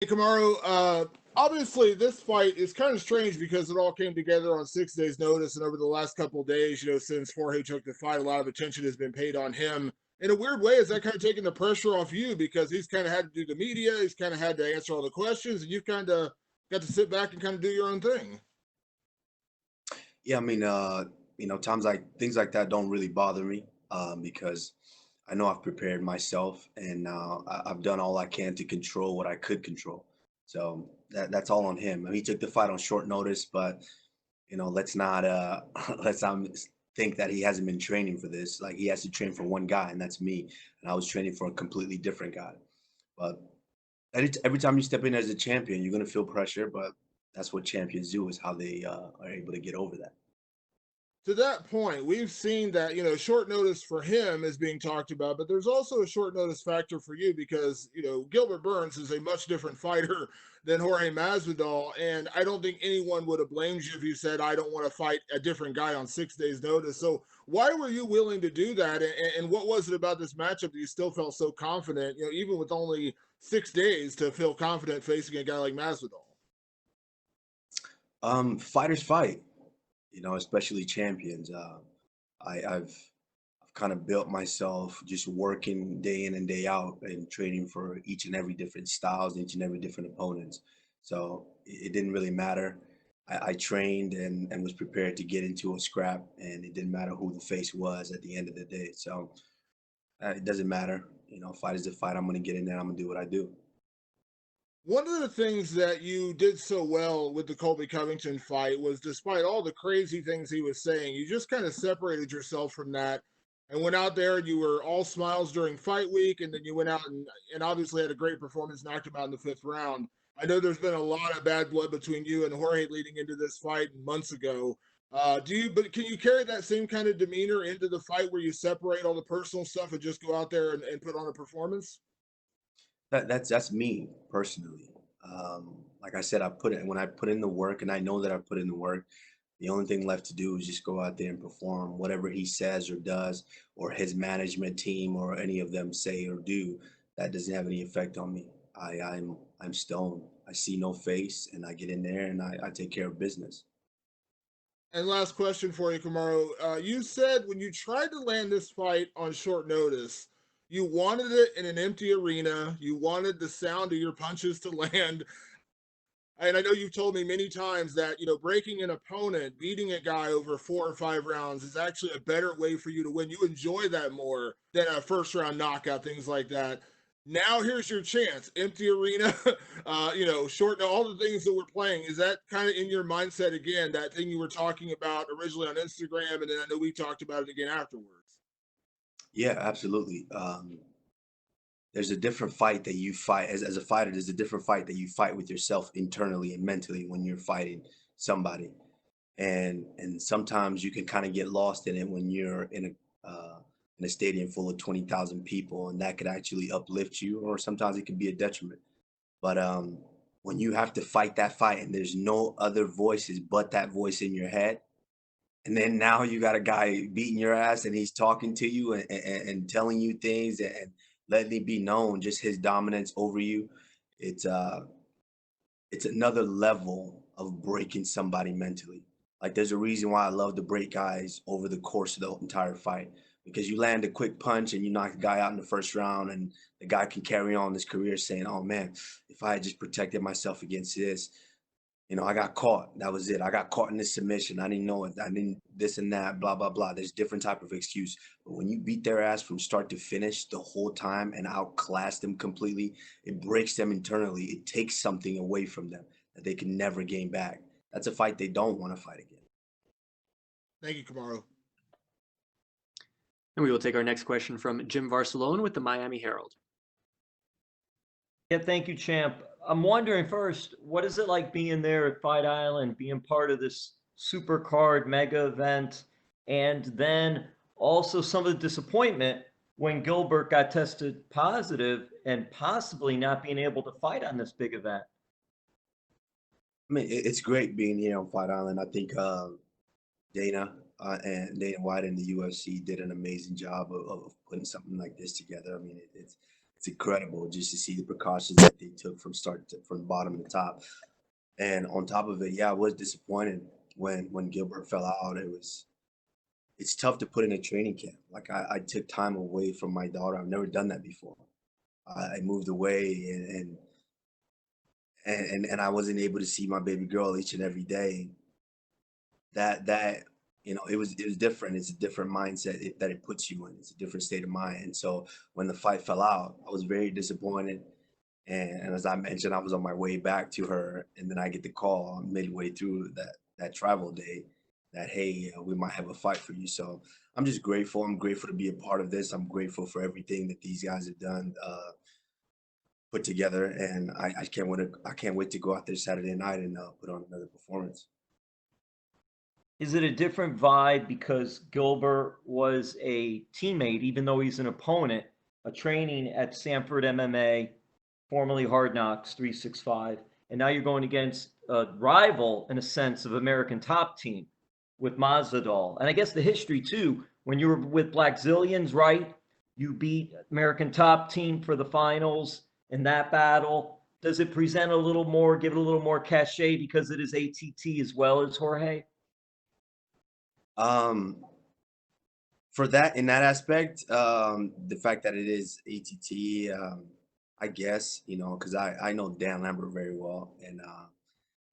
Hey, Kamaru, obviously this fight is kind of strange because it all came together on 6 days' notice, and over the last couple of days, since Jorge took the fight, a lot of attention has been paid on him. In a weird way, is that kind of taking the pressure off you because he's kind of had to do the media, he's kind of had to answer all the questions, and you've kind of got to sit back and kind of do your own thing. Yeah, I mean, times like things like that don't really bother me because I know I've prepared myself and I've done all I can to control what I could control. So that's all on him. I mean, he took the fight on short notice, but let's not let's not think that he hasn't been training for this. Like he has to train for one guy, and that's me. And I was training for a completely different guy. But every time you step in as a champion, you're gonna feel pressure. But that's what champions do, is how they are able to get over that. To that point, we've seen that, short notice for him is being talked about, but there's also a short notice factor for you because, Gilbert Burns is a much different fighter than Jorge Masvidal. And I don't think anyone would have blamed you if you said, I don't want to fight a different guy on 6 days' notice. So why were you willing to do that? And what was it about this matchup that you still felt so confident, even with only 6 days to feel confident facing a guy like Masvidal? Fighters fight, especially champions. I've kind of built myself just working day in and day out and training for each and every different styles, each and every different opponents. So it didn't really matter. I trained and was prepared to get into a scrap, and it didn't matter who the face was at the end of the day. So it doesn't matter. Fight is a fight. I'm going to get in there. I'm going to do what I do. One of the things that you did so well with the Colby Covington fight was, despite all the crazy things he was saying, you just kind of separated yourself from that and went out there and you were all smiles during fight week, and then you went out and obviously had a great performance, knocked him out in the fifth round. I know there's been a lot of bad blood between you and Jorge leading into this fight months ago. But can you carry that same kind of demeanor into the fight where you separate all the personal stuff and just go out there and put on a performance? That's me personally. Like I said, I put it when I put in the work, and I know that I put in the work. The only thing left to do is just go out there and perform whatever he says or does, or his management team or any of them say or do. That doesn't have any effect on me. I'm stone. I see no face, and I get in there and I take care of business. And last question for you, Kamaru. You said when you tried to land this fight on short notice, you wanted it in an empty arena. You wanted the sound of your punches to land. And I know you've told me many times that, breaking an opponent, beating a guy over 4 or 5 rounds is actually a better way for you to win. You enjoy that more than a first round knockout, things like that. Now here's your chance. Empty arena, short, all the things that we're playing. Is that kind of in your mindset again, that thing you were talking about originally on Instagram? And then I know we talked about it again afterwards. Yeah, absolutely. There's a different fight that you fight as a fighter. There's a different fight that you fight with yourself internally and mentally when you're fighting somebody, and sometimes you can kind of get lost in it when you're in a stadium full of 20,000 people, and that could actually uplift you, or sometimes it can be a detriment. But when you have to fight that fight and there's no other voices but that voice in your head, and then now you got a guy beating your ass and he's talking to you and telling you things and letting it be known just his dominance over you. It's it's another level of breaking somebody mentally. Like there's a reason why I love to break guys over the course of the entire fight, because you land a quick punch and you knock the guy out in the first round, and the guy can carry on his career saying, "Oh man, if I had just protected myself against this, I got caught. That was it. I got caught in this submission. I didn't know it. I didn't this and that, blah, blah, blah." There's different type of excuse. But when you beat their ass from start to finish the whole time and outclass them completely, it breaks them internally. It takes something away from them that they can never gain back. That's a fight they don't want to fight again. Thank you, Kamaru. And we will take our next question from Jim Varsalone with the Miami Herald. Yeah, thank you, champ. I'm wondering first, what is it like being there at Fight Island, being part of this super card mega event, and then also some of the disappointment when Gilbert got tested positive and possibly not being able to fight on this big event? I mean, it's great being here on Fight Island. I think Dana and Dana White and the UFC did an amazing job of putting something like this together. I mean, it's incredible just to see the precautions that they took from from bottom to top. And on top of it, yeah, I was disappointed when Gilbert fell out. It's tough to put in a training camp. Like I took time away from my daughter. I've never done that before. I moved away and I wasn't able to see my baby girl each and every day. That it was different. It's a different mindset that it puts you in. It's a different state of mind. And so when the fight fell out, I was very disappointed. And as I mentioned, I was on my way back to her, and then I get the call midway through that travel day that, hey, we might have a fight for you. So I'm just grateful. I'm grateful to be a part of this. I'm grateful for everything that these guys have done, put together, and I can't wait to go out there Saturday night and put on another performance. Is it a different vibe because Gilbert was a teammate, even though he's an opponent, a training at Sanford MMA, formerly Hard Knocks 365, and now you're going against a rival, in a sense, of American Top Team with Masvidal. And I guess the history, too, when you were with Black Zillions, right? You beat American Top Team for the finals in that battle. Does it present a little more, give it a little more cachet because it is ATT as well as Jorge? For that, in that aspect, the fact that it is ATT, I guess, because I know Dan Lambert very well, and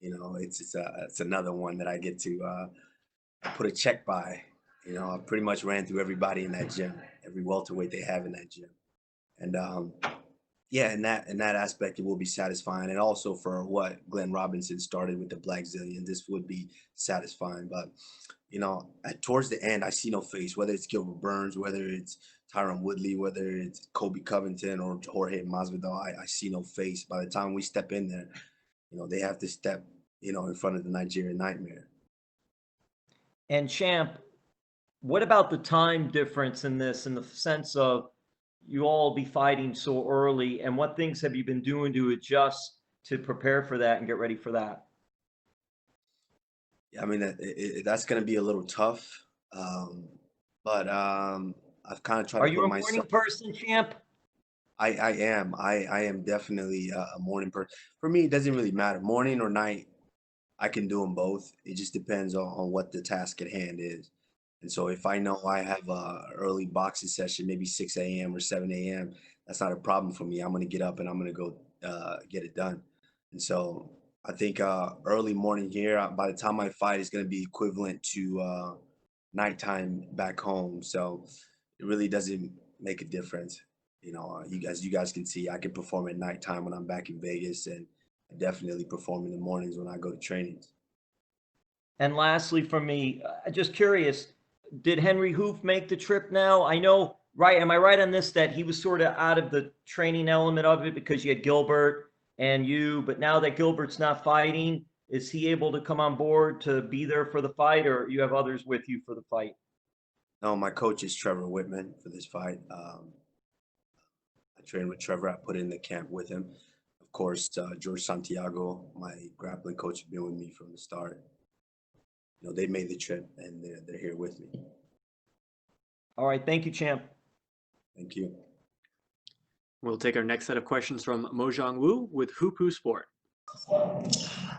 it's another one that I get to put a check by. I pretty much ran through everybody in that gym, every welterweight they have in that gym, and yeah, in that aspect, it will be satisfying, and also for what Glenn Robinson started with the Black Zillion, this would be satisfying. But towards the end, I see no face, whether it's Gilbert Burns, whether it's Tyron Woodley, whether it's Kobe Covington or Jorge Masvidal. I see no face. By the time we step in there, they have to step, in front of the Nigerian Nightmare. And Champ, what about the time difference in this, in the sense of you all be fighting so early, and what things have you been doing to adjust to prepare for that and get ready for that? Yeah, I mean, that's going to be a little tough, but I've kind of tried Are to you put a myself. morning person, Champ? I am. I am definitely a morning person. For me, it doesn't really matter. Morning or night, I can do them both. It just depends on what the task at hand is. And so if I know I have a early boxing session, maybe 6 a.m. or 7 a.m., that's not a problem for me. I'm going to get up and I'm going to go get it done. And so I think early morning here, by the time I fight, is going to be equivalent to nighttime back home. So it really doesn't make a difference. You guys can see I can perform at nighttime when I'm back in Vegas, and I definitely perform in the mornings when I go to trainings. And lastly, for me, just curious, did Henry Hoof make the trip now? I know, right? Am I right on this, that he was sort of out of the training element of it because you had Gilbert and you, but now that Gilbert's not fighting, is he able to come on board to be there for the fight, or you have others with you for the fight? No, my coach is Trevor Whitman for this fight. I trained with Trevor. I put in the camp with him. Of course, George Santiago, my grappling coach, has been with me from the start. They made the trip, and they're here with me. All right. Thank you, Champ. Thank you. We'll take our next set of questions from Mojang Wu with Hupu Sport.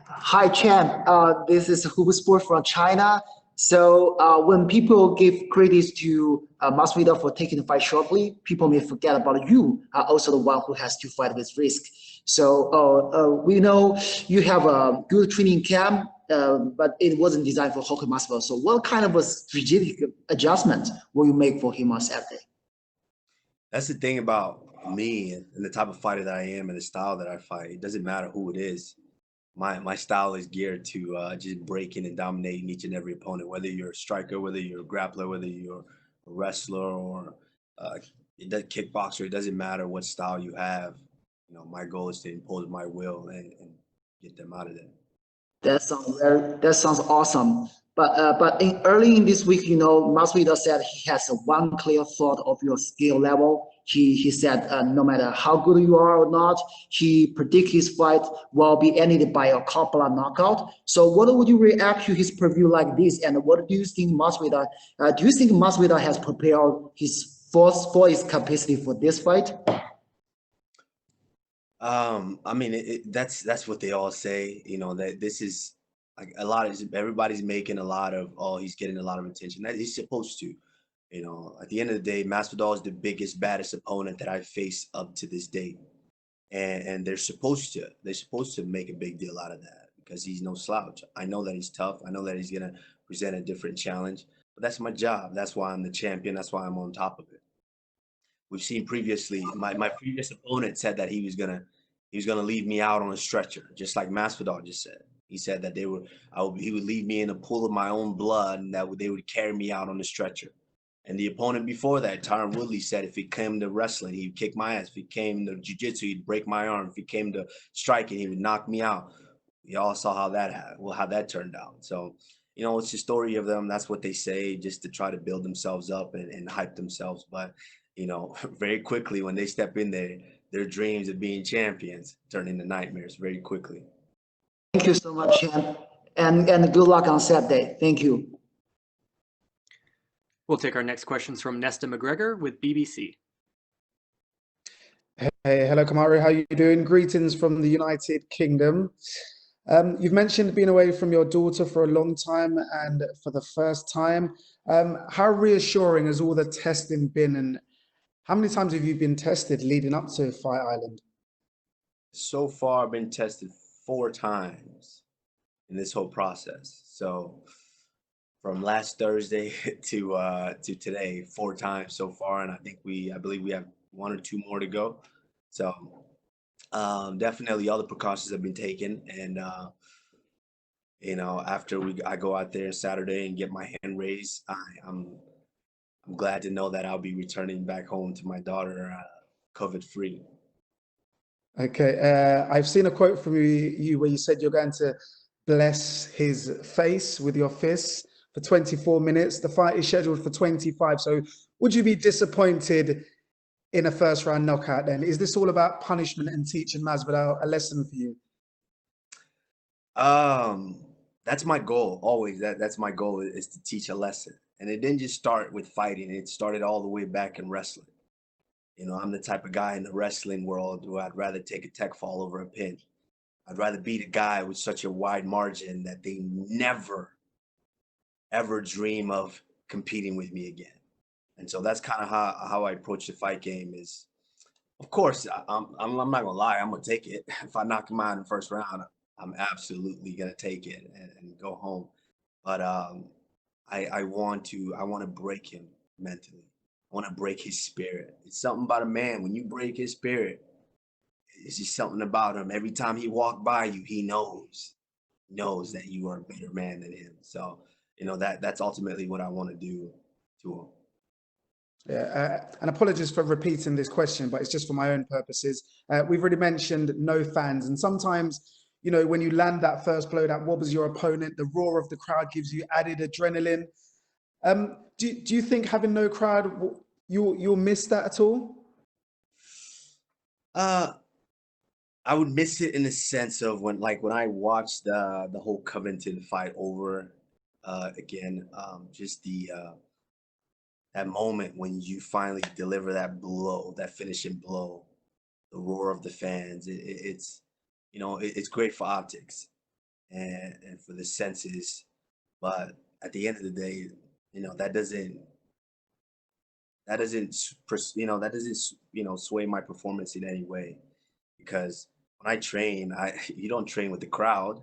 Hi, Champ. This is Hupu Sport from China. So when people give credit to Masvidal for taking the fight shortly, people may forget about you are also the one who has to fight with risk. So we know you have a good training camp, but it wasn't designed for Jorge Masvidal. So what kind of a strategic adjustment will you make for him on Saturday? That's the thing about me and the type of fighter that I am and the style that I fight. It doesn't matter who it is. My style is geared to just breaking and dominating each and every opponent, whether you're a striker, whether you're a grappler, whether you're a wrestler or kickboxer. It doesn't matter what style you have. My goal is to impose my will and get them out of there. That sounds awesome. But early in this week, Masvidal said he has one clear thought of your skill level. He said no matter how good you are or not, he predicts his fight will be ended by a couple knockout. So what would you react to his preview like this? And what do you think Masvidal? Do you think Masvidal has prepared his for his capacity for this fight? I mean, that's what they all say. You know that this is like a lot of everybody's making a lot of, oh, he's getting a lot of attention. That he's supposed to. You know, at the end of the day, Masvidal is the biggest, baddest opponent that I've faced up to this date, and they're supposed to make a big deal out of that because he's no slouch. I know that he's tough. I know that he's gonna present a different challenge, but that's my job. That's why I'm the champion. That's why I'm on top of it. We've seen previously, my previous opponent said that he was gonna leave me out on a stretcher, just like Masvidal just said. He said that he would leave me in a pool of my own blood, and that they would carry me out on a stretcher. And the opponent before that, Tyron Woodley, said if it came to wrestling, he'd kick my ass. If it came to jiu-jitsu, he'd break my arm. If it came to striking, he would knock me out. We all saw how that turned out. So, it's the story of them. That's what they say, just to try to build themselves up and hype themselves. But, very quickly when they step in there, their dreams of being champions turn into nightmares very quickly. Thank you so much, champ, and good luck on Saturday. Thank you. We'll take our next questions from Nesta McGregor with BBC. Hey, hello, Kamaru. How you doing? Greetings from the United Kingdom. You've mentioned being away from your daughter for a long time and for the first time. How reassuring has all the testing been, and how many times have you been tested leading up to Fight Island? So far, I've been tested 4 times in this whole process. So from last Thursday to today, 4 times so far, and I believe we have 1 or 2 more to go. So definitely all the precautions have been taken, and after I go out there Saturday and get my hand raised, I'm glad to know that I'll be returning back home to my daughter COVID free. Okay, I've seen a quote from you where you said you're going to bless his face with your fists for 24 minutes. The fight is scheduled for 25. So would you be disappointed in a first round knockout then? Is this all about punishment and teaching Masvidal a lesson for you? That's my goal always. That's my goal, is to teach a lesson. And it didn't just start with fighting. It started all the way back in wrestling. I'm the type of guy in the wrestling world who I'd rather take a tech fall over a pin. I'd rather beat a guy with such a wide margin that they never, ever dream of competing with me again. And so that's kind of how I approach the fight game. Is, of course, I'm not gonna lie, I'm gonna take it. If I knock him out in the first round, I'm absolutely gonna take it and go home. But I want to break him mentally. I want to break his spirit. It's something about a man. When you break his spirit, it's just something about him. Every time he walks by you, he knows that you are a better man than him. So, that's ultimately what I want to do to him. Yeah, and apologies for repeating this question, but it's just for my own purposes. We've already mentioned no fans, and sometimes, when you land that first blow that wobbles your opponent, the roar of the crowd gives you added adrenaline. Do you think having no crowd, you'll miss that at all? I would miss it in the sense of when I watched the whole Covington fight over again, just that moment when you finally deliver that blow, that finishing blow, the roar of the fans. It's great for optics and for the senses, but at the end of the day, that doesn't sway my performance in any way, because when I train, you don't train with the crowd.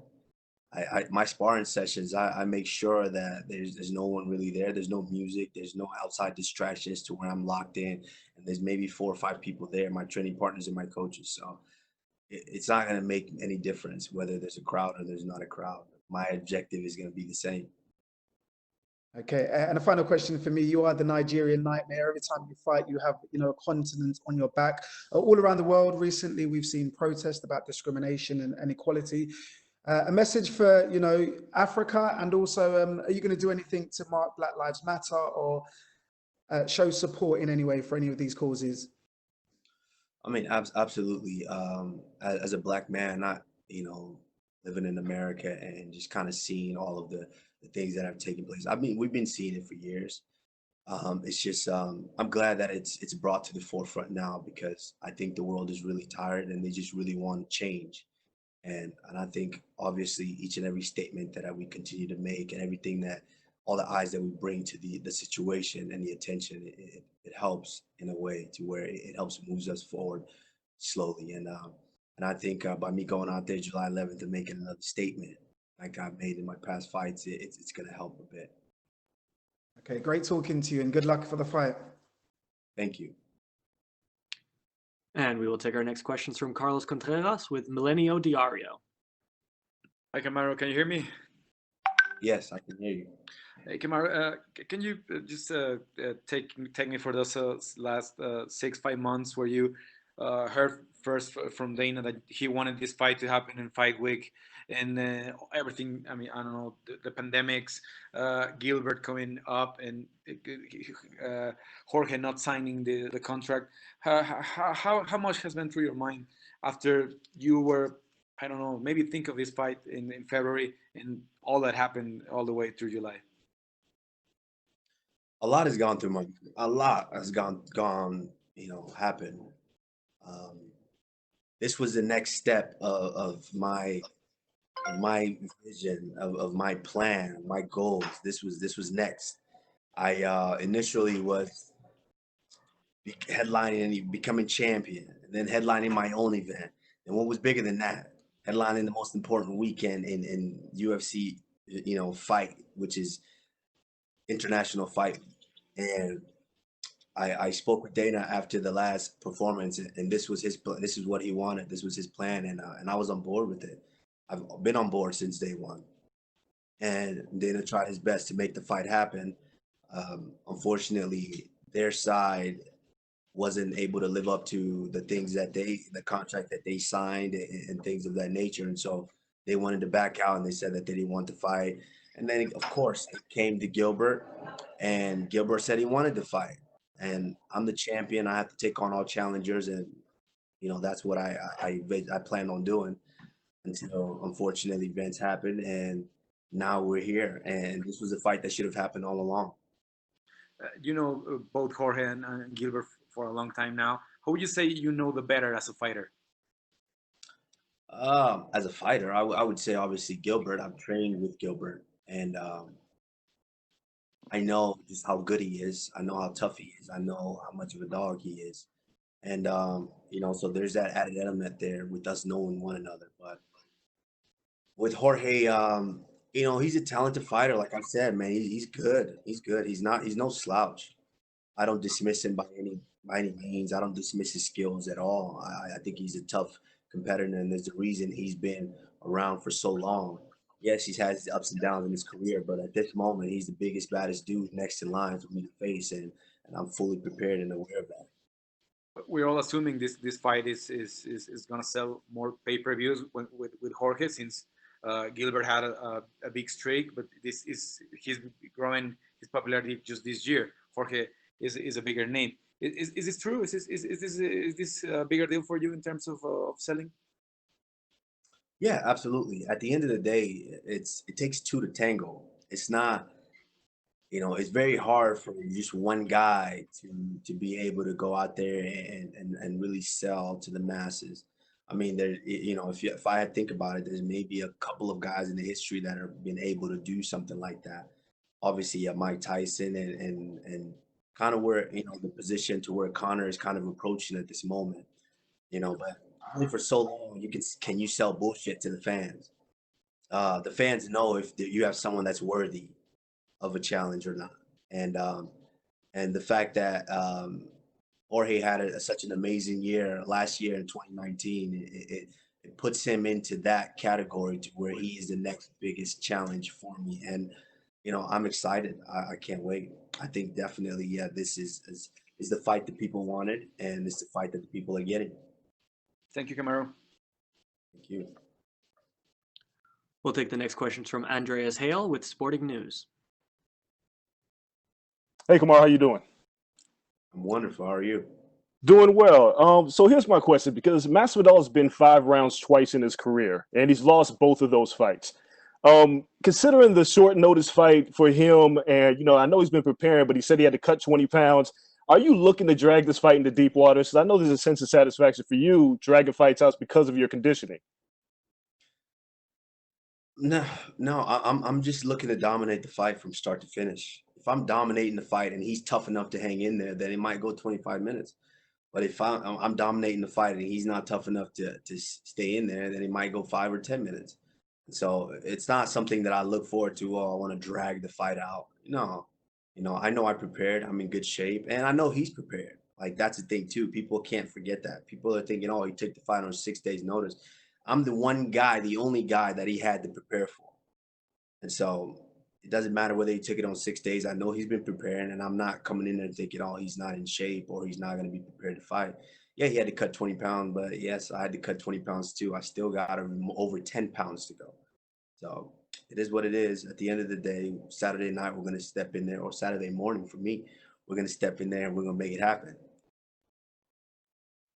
My sparring sessions, I make sure that there's no one really there. There's no music. There's no outside distractions to where I'm locked in, and there's maybe 4 or 5 people there, my training partners and my coaches. So it's not going to make any difference whether there's a crowd or there's not a crowd. My objective is going to be the same. Okay, and a final question for me. You are the Nigerian nightmare. Every time you fight, you have, a continent on your back. All around the world recently, we've seen protests about discrimination and inequality. A message for, Africa, and also, are you going to do anything to mark Black Lives Matter or show support in any way for any of these causes? I mean, absolutely. As a Black man, not, living in America and just kind of seeing all of the things that have taken place. I mean, we've been seeing it for years. It's just I'm glad that it's brought to the forefront now, because I think the world is really tired and they just really want change. And I think obviously each and every statement that we continue to make, and everything that all the eyes that we bring to the situation and the attention, it helps in a way to where it helps moves us forward slowly. And I think by me going out there July 11th and making another statement like I've made in my past fights, it's going to help a bit. Okay, great talking to you, and good luck for the fight. Thank you. And we will take our next questions from Carlos Contreras with Milenio Diario. Hi, Kamaru. Can you hear me? Yes, I can hear you. Hey, Kamaru, can you just take me for those last 6-5 months where you heard first from Dana that he wanted this fight to happen in fight week, and everything. I mean, I don't know, the pandemics, Gilbert coming up, and Jorge not signing the contract. How much has been through your mind after you were, I don't know, maybe think of this fight in February and all that happened all the way through July? A lot has gone through my, a lot has gone, happened. This was the next step of my vision, of my plan, my goals. This was next. I initially was headlining and becoming champion, and then headlining my own event. And what was bigger than that? Headlining the most important weekend in UFC, fight, which is international fight. And I spoke with Dana after the last performance, and this was his plan. This is what he wanted. This was his plan, and I was on board with it. I've been on board since day one. And Dana tried his best to make the fight happen. Unfortunately, their side wasn't able to live up to the things that the contract that they signed, and things of that nature. And so they wanted to back out, and they said that they didn't want to fight. And then, of course, it came to Gilbert, and Gilbert said he wanted to fight. And I'm the champion. I have to take on all challengers, and that's what I plan on doing until, unfortunately, events happened, and now we're here. And this was a fight that should have happened all along. Both Jorge and Gilbert for a long time now. How would you say the better as a fighter? As a fighter, I would say obviously Gilbert. I've trained with Gilbert, and I know just how good he is. I know how tough he is. I know how much of a dog he is. And so there's that added element there with us knowing one another. But with Jorge, he's a talented fighter. Like I said, man, he's good. He's good. He's no slouch. I don't dismiss him by any means. I don't dismiss his skills at all. I think he's a tough competitor, and there's a reason he's been around for so long. Yes, he's had his ups and downs in his career, but at this moment, he's the biggest, baddest dude next in line for me to face, and I'm fully prepared and aware of that. We're all assuming this fight is gonna sell more pay-per-views with Jorge, since Gilbert had a big streak, but he's growing his popularity just this year. Jorge is a bigger name. Is this true? Is this a bigger deal for you in terms of selling? Yeah, absolutely. At the end of the day, it takes two to tango. It's not, it's very hard for just one guy to be able to go out there and really sell to the masses. I mean, if I think about it, there's maybe a couple of guys in the history that have been able to do something like that. Obviously, Mike Tyson, and kind of where, the position to where Conor is kind of approaching at this moment. But only for so long can you sell bullshit to the fans. The fans know if you have someone that's worthy of a challenge or not. And the fact that Jorge had such an amazing year last year in 2019, it puts him into that category to where he is the next biggest challenge for me. And I'm excited. I can't wait. I think definitely, yeah, this is the fight that people wanted, and it's the fight that the people are getting. Thank you, Kamaru. Thank you. We'll take the next questions from Andreas Hale with Sporting News. Hey, Kamaru, how you doing? I'm wonderful. How are you? Doing well. So here's my question, because Masvidal's been 5 rounds twice in his career, and he's lost both of those fights. Considering the short notice fight for him, and I know he's been preparing, but he said he had to cut 20 pounds. Are you looking to drag this fight into deep waters? Because I know there's a sense of satisfaction for you dragging fights out because of your conditioning. No, no, I'm just looking to dominate the fight from start to finish. If I'm dominating the fight and he's tough enough to hang in there, then it might go 25 minutes. But if I'm dominating the fight and he's not tough enough to stay in there, then it might go 5 or 10 minutes. So it's not something that I look forward to. Oh, I want to drag the fight out. No, I know I prepared. I'm in good shape, and I know he's prepared. Like that's the thing too. People can't forget that. People are thinking, oh, he took the fight on 6 days' notice. I'm the one guy, the only guy that he had to prepare for. And so it doesn't matter whether he took it on 6 days. I know he's been preparing, and I'm not coming in there thinking, oh, he's not in shape or he's not going to be prepared to fight. Yeah, he had to cut 20 pounds, but yes, I had to cut 20 pounds too. I still got over 10 pounds to go. So it is what it is. At the end of the day, Saturday night, we're going to step in there, or Saturday morning for me, we're going to step in there and we're going to make it happen.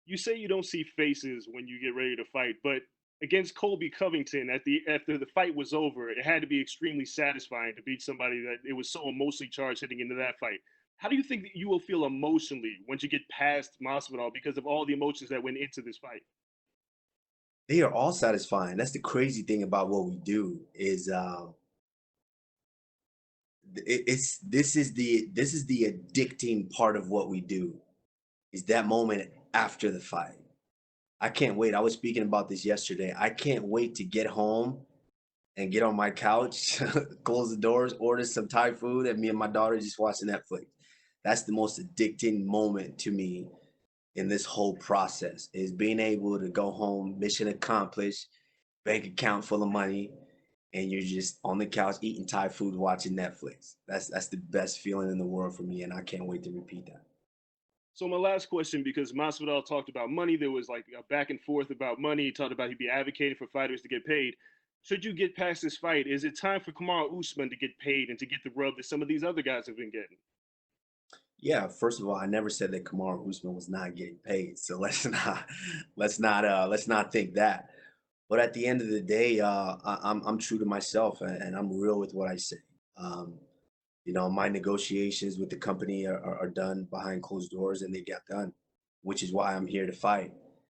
You say you don't see faces when you get ready to fight, but against Colby Covington, after the fight was over, it had to be extremely satisfying to beat somebody that it was so emotionally charged heading into that fight. How do you think that you will feel emotionally once you get past Masvidal because of all the emotions that went into this fight? They are all satisfying. That's the crazy thing about what we do is this is the addicting part of what we do is that moment after the fight. I can't wait. I was speaking about this yesterday. I can't wait to get home and get on my couch, close the doors, order some Thai food, and me and my daughter just watching Netflix. That's the most addicting moment to me in this whole process is being able to go home, mission accomplished, bank account full of money, and you're just on the couch eating Thai food, watching Netflix. That's the best feeling in the world for me, and I can't wait to repeat that. So my last question, because Masvidal talked about money, there was like a back and forth about money. He talked about he'd be advocating for fighters to get paid. Should you get past this fight, is it time for Kamaru Usman to get paid and to get the rub that some of these other guys have been getting? Yeah, first of all, I never said that Kamaru Usman was not getting paid. So let's not think that. But at the end of the day, I'm true to myself and I'm real with what I say. Um, my negotiations with the company are done behind closed doors and they got done, which is why I'm here to fight.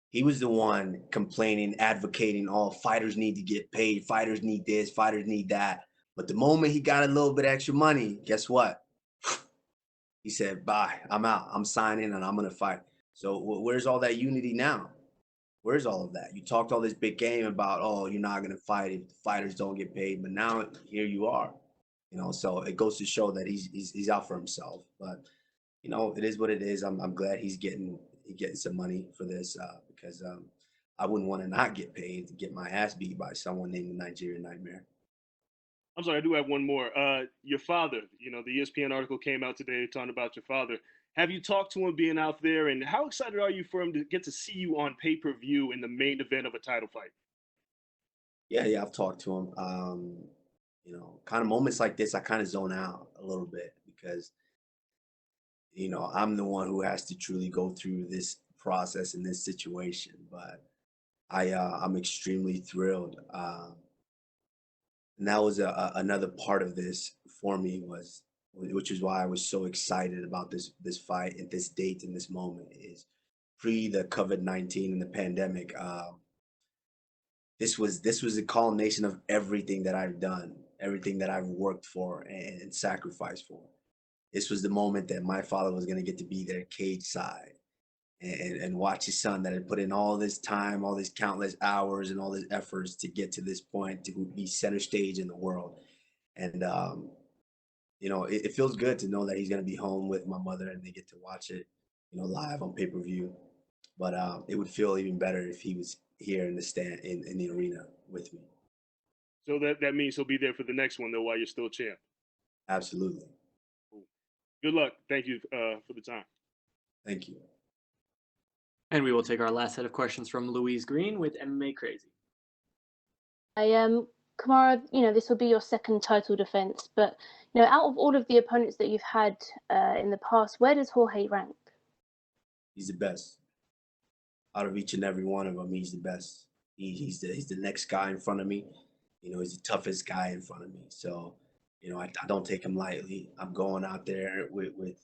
He was the one complaining, advocating, all fighters need to get paid, fighters need this, fighters need that. But the moment he got a little bit extra money, guess what? He said, bye, I'm out, I'm signing and I'm going to fight. So where's all that unity now? Where's all of that? You talked all this big game about, oh, you're not going to fight if the fighters don't get paid. But now here you are. So it goes to show that he's out for himself. But it is what it is. I'm glad he's getting some money for this because I wouldn't want to not get paid to get my ass beat by someone named the Nigerian Nightmare. I'm sorry, I do have one more. Your father, the ESPN article came out today talking about your father. Have you talked to him being out there, and how excited are you for him to get to see you on pay-per-view in the main event of a title fight? Yeah, I've talked to him. Kind of moments like this, I kind of zone out a little bit because I'm the one who has to truly go through this process in this situation. But I'm extremely thrilled. And that was another part of this for me which is why I was so excited about this fight and this date and this moment is pre the COVID-19 and the pandemic. This was a culmination of everything that I've done, everything that I've worked for and sacrificed for. This was the moment that my father was going to get to be there cage side and watch his son that had put in all this time, all these countless hours and all these efforts to get to this point to be center stage in the world. And, it feels good to know that he's going to be home with my mother and they get to watch it, live on pay-per-view. But it would feel even better if he was here in the stand in the arena with me. So that means he'll be there for the next one, though, while you're still champ. Absolutely. Cool. Good luck. Thank you for the time. Thank you. And we will take our last set of questions from Louise Green with MMA Crazy. Kamaru, this will be your second title defense, but out of all of the opponents that you've had in the past, where does Jorge rank? He's the best. Out of each and every one of them, he's the best. He's the next guy in front of me. You know, he's the toughest guy in front of me. So, you know, I don't take him lightly. I'm going out there with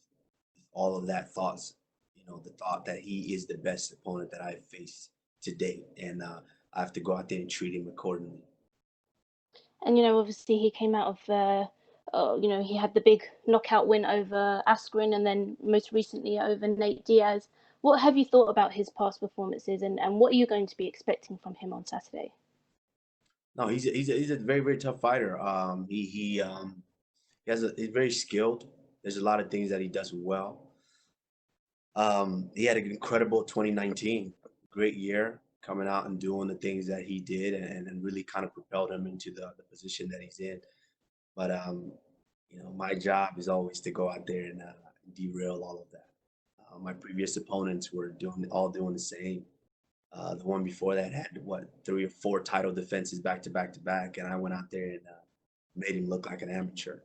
all of that thoughts, you know, the thought that he is the best opponent that I've faced to date. And I have to go out there and treat him accordingly. And obviously he came out of he had the big knockout win over Askren, and then most recently over Nate Diaz. What have you thought about his past performances, and what are you going to be expecting from him on Saturday? No, he's a very, very tough fighter. He's very skilled. There's a lot of things that he does well. He had an incredible 2019, great year, coming out and doing the things that he did, and really kind of propelled him into the position that he's in. But you know, my job is always to go out there and derail all of that. My previous opponents were doing the same. The one before that had what 3 or 4 title defenses back to back to back, and I went out there and made him look like an amateur.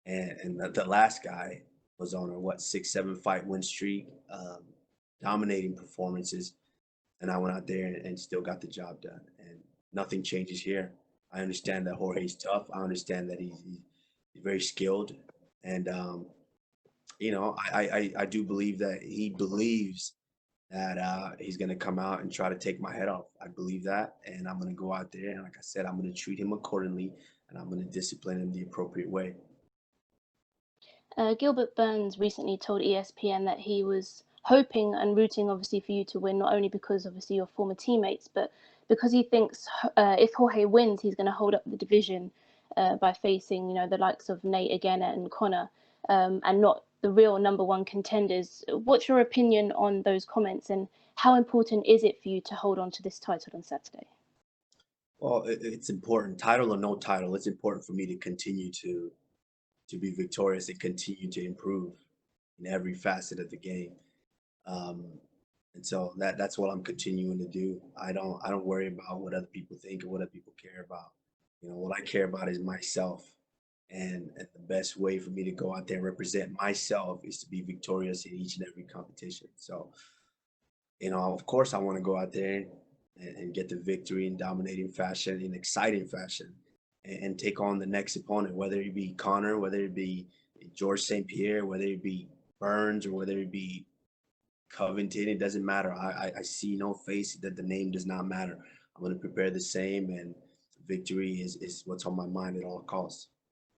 And the last guy was on a 6, 7 fight win streak, dominating performances, and I went out there and still got the job done. And nothing changes here. I understand that Jorge's tough. I understand that he's very skilled, and you know, I do believe that he believes that he's going to come out and try to take my head off. I believe that, and I'm going to go out there and, like I said, I'm going to treat him accordingly, and I'm going to discipline him the appropriate way. Gilbert Burns recently told ESPN that he was hoping and rooting, obviously, for you to win, not only because, obviously, you're former teammates, but because he thinks if Jorge wins, he's going to hold up the division by facing, the likes of Nate again and Conor, and not the real #1 contenders. What's your opinion on those comments, and how important is it for you to hold on to this title on Saturday? Well, it's important, title or no title. It's important for me to continue to be victorious and continue to improve in every facet of the game. Um, and so that's what I'm continuing to do. I don't worry about what other people think or what other people care about. You know, what I care about is myself. And the best way for me to go out there and represent myself is to be victorious in each and every competition. So, you know, of course I want to go out there and get the victory in dominating fashion, in exciting fashion, and take on the next opponent, whether it be Connor, whether it be George St. Pierre, whether it be Burns, or whether it be Covington. It doesn't matter. I see no face, that the name does not matter. I'm going to prepare the same, and victory is what's on my mind at all costs.